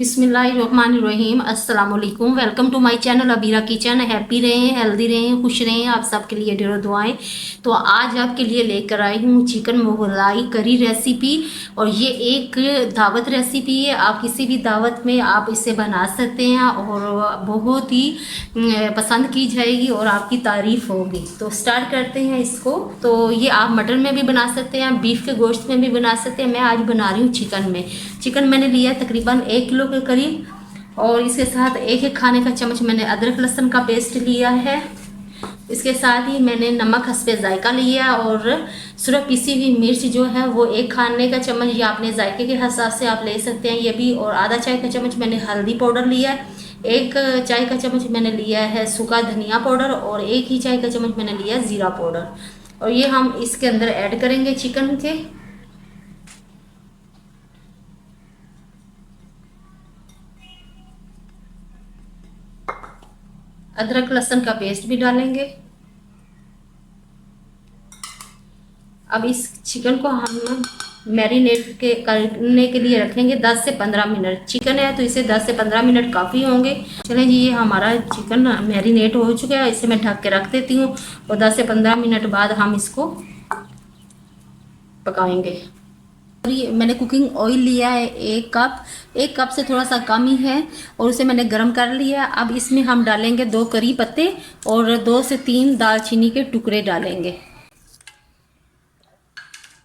बिस्मिल्लाहिर्रहमानिर्रहीम। अस्सलाम वालेकुम। Welcome to my channel Abira kitchen. Happy रहें, हेल्दी रहें, खुश रहें। आप सबके लिए ढेरों दुआएं। तो आज आपके लिए लेकर आई हूँ चिकन मुगलाई करी रेसिपी। और ये एक दावत रेसिपी है। आप किसी भी दावत में आप इसे बना सकते हैं और बहुत ही पसंद की जाएगी और आपकी तारीफ़ होगी। तो स्टार्ट करते हैं इसको। तो ये आप मटन में भी बना सकते हैं, बीफ के गोश्त में भी बना सकते हैं। मैं आज बना रही हूँ चिकन में। चिकन मैंने लिया तकरीबन 1 किलो के करीब। और इसके साथ एक एक खाने का चम्मच मैंने अदरक लहसुन का पेस्ट लिया है। इसके साथ ही मैंने नमक हस्बे जायका लिया और सिर्फ पिसी हुई मिर्च जो है वो 1 खाने का चम्मच, या अपने जायके के हिसाब से आप ले सकते हैं ये भी। और आधा चाय का चम्मच मैंने हल्दी पाउडर लिया है। 1 चाय का चम्मच मैंने लिया है सूखा धनिया पाउडर और 1 ही चाय का चम्मच मैंने लिया है ज़ीरा पाउडर। और ये हम इसके अंदर ऐड करेंगे चिकन के। अदरक लहसुन का पेस्ट भी डालेंगे। अब इस चिकन को हम मैरिनेट करने के लिए रखेंगे 10 से 15 मिनट। चिकन है तो इसे 10 से 15 मिनट काफ़ी होंगे। चलें जी, ये हमारा चिकन मैरिनेट हो चुका है। इसे मैं ढक के रख देती हूँ और 10 से 15 मिनट बाद हम इसको पकाएंगे। मैंने कुकिंग ऑयल लिया है 1 कप से थोड़ा सा कम ही है और उसे मैंने गरम कर लिया। अब इसमें हम डालेंगे 2 करी पत्ते और 2 से 3 दालचीनी के टुकड़े डालेंगे।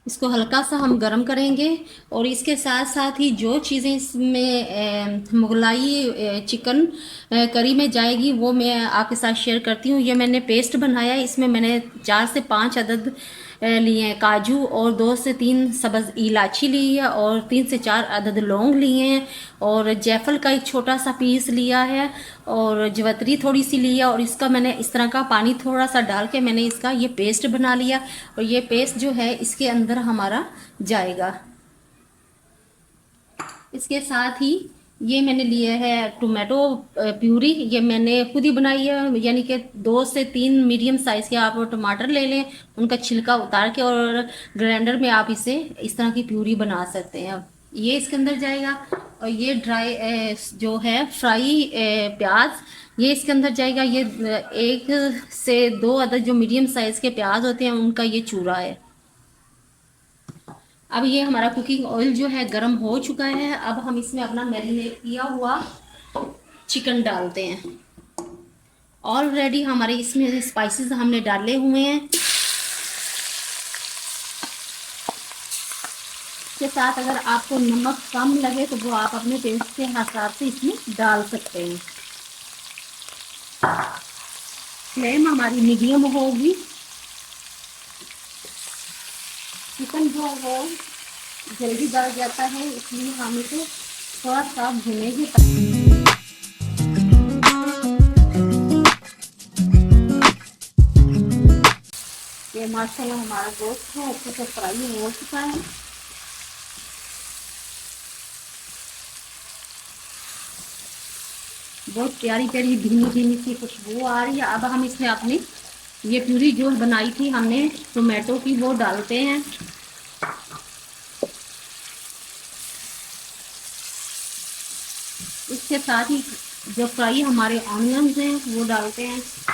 इसको हल्का सा हम गरम करेंगे और इसके साथ साथ ही जो चीज़ें इसमें मुगलाई चिकन करी में जाएगी वो मैं आपके साथ शेयर करती हूँ। ये मैंने पेस्ट बनाया है। इसमें मैंने 4 से 5 अदद लिए हैं काजू और 2 से 3 सब्ज़ इलायची ली है और 3 से 4 अदद लौंग लिए हैं और जायफल का एक छोटा सा पीस लिया है और जवतरी थोड़ी सी ली है। और इसका मैंने इस तरह का पानी थोड़ा सा डाल के मैंने इसका ये पेस्ट बना लिया और ये पेस्ट जो है इसके अंदर हमारा जाएगा। इसके साथ ही ये मैंने लिया है टोमेटो प्यूरी। ये मैंने खुद ही बनाई है, यानी कि 2 से 3 मीडियम साइज़ के आप टमाटर ले लें, उनका छिलका उतार के और ग्राइंडर में आप इसे इस तरह की प्यूरी बना सकते हैं। ये इसके अंदर जाएगा। और ये ड्राई जो है फ्राई प्याज, ये इसके अंदर जाएगा। ये 1 से 2 अदद जो मीडियम साइज़ के प्याज होते हैं उनका ये चूरा है। अब ये हमारा कुकिंग ऑयल जो है गर्म हो चुका है। अब हम इसमें अपना मैरिनेट किया हुआ चिकन डालते हैं। ऑलरेडी हमारे इसमें स्पाइसेस हमने डाले हुए हैं। इसके साथ अगर आपको नमक कम लगे तो वो आप अपने टेस्ट के हिसाब से इसमें डाल सकते हैं। फ्लेम हमारी मीडियम होगी। चिकन जो है जल्दी गल जाता है, इसलिए हम इसे थोड़ा सा भूनेंगे। ये माशाल्लाह हमारा गोश्त है अच्छे से फ्राई हो चुका है। बहुत प्यारी प्यारी भीनी भीनी सी खुशबू आ रही है। अब हम इसमें अपनी ये प्यूरी जो बनाई थी हमने टोमेटो की वो डालते हैं। इसके साथ ही जो फ्राई हमारे ऑनियंस हैं वो डालते हैं। इसको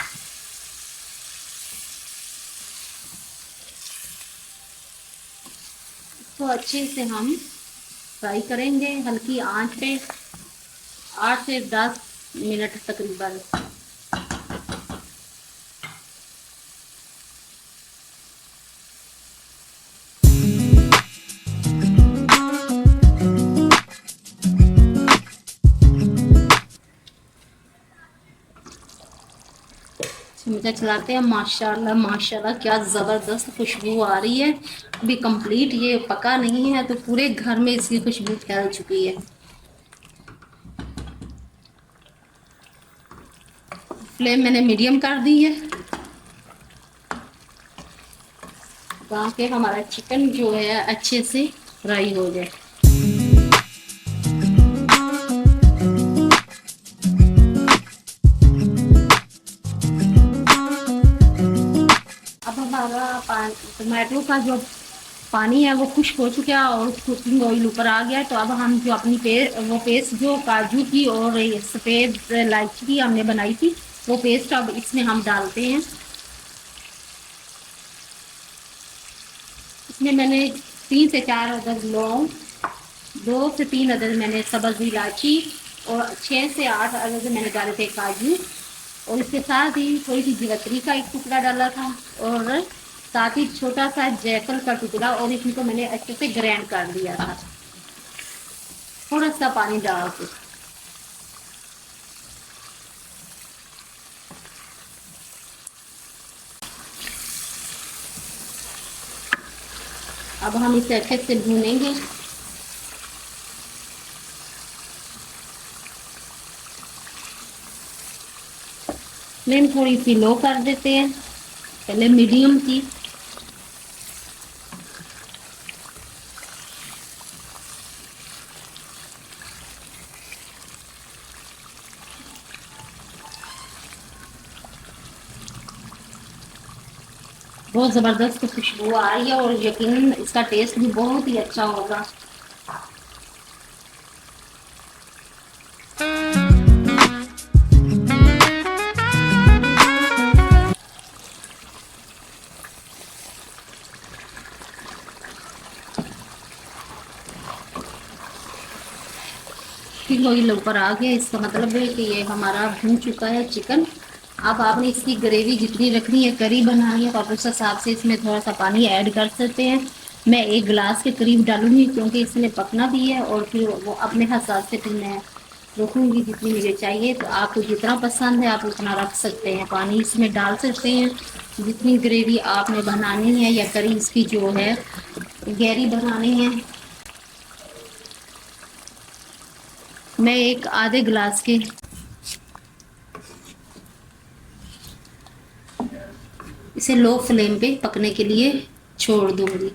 अच्छे से हम फ्राई करेंगे हल्की आंच पे 8 से 10 मिनट तकरीबन। चमचा चलाते हैं। माशाल्लाह माशाल्लाह क्या ज़बरदस्त खुशबू आ रही है। अभी कंप्लीट ये पका नहीं है तो पूरे घर में इसकी खुशबू फैल चुकी है। फ्लेम मैंने मीडियम कर दी है ताकि हमारा चिकन जो है अच्छे से फ्राई हो जाए। अब हमारा टमाटो का जो पानी है वो खुश्क हो चुका है और कुकिंग ऑयल ऊपर आ गया है। तो अब हम जो अपनी पेस्ट जो काजू की और सफ़ेद इलायची की हमने बनाई थी, वो पेस्ट अब इसमें हम डालते हैं। इसमें मैंने 3 से 4 अदद लौंग, 2 से 3 अदद मैंने सब्ज़ इलायची और 6 से 8 अदद मैंने डाले थे काजू, और इसके साथ ही थोड़ी सी जीवत्री का एक टुकड़ा डाला था और साथ ही छोटा सा जायफल का टुकड़ा, और इसको मैंने अच्छे से ग्राइंड कर दिया था थोड़ा सा पानी डाल के। अब हम इसे अच्छे से भूनेंगे। फ्लेम थोड़ी सी लो कर देते हैं, पहले मीडियम की। बहुत ज़बरदस्त खुशबू आ रही है और यकीनन इसका टेस्ट भी बहुत ही अच्छा होगा। फिर ऑयल ऊपर आ गया, इसका मतलब है कि ये हमारा भून चुका है चिकन। अब आपने इसकी ग्रेवी जितनी रखनी है, करी बनानी है, तो आप उस हिसाब से इसमें थोड़ा सा पानी ऐड कर सकते हैं। मैं 1 गिलास के करीब डालूंगी क्योंकि इसने पकना भी है, और फिर वो अपने हिसाब से फिर मैं रखूँगी जितनी मुझे चाहिए। तो आपको जितना पसंद है आप उतना रख सकते हैं, पानी इसमें डाल सकते हैं जितनी ग्रेवी आपने बनानी है या करी इसकी जो है गहरी बनानी है। मैं एक आधे गिलास के इसे लो फ्लेम पे पकने के लिए छोड़ दूंगी।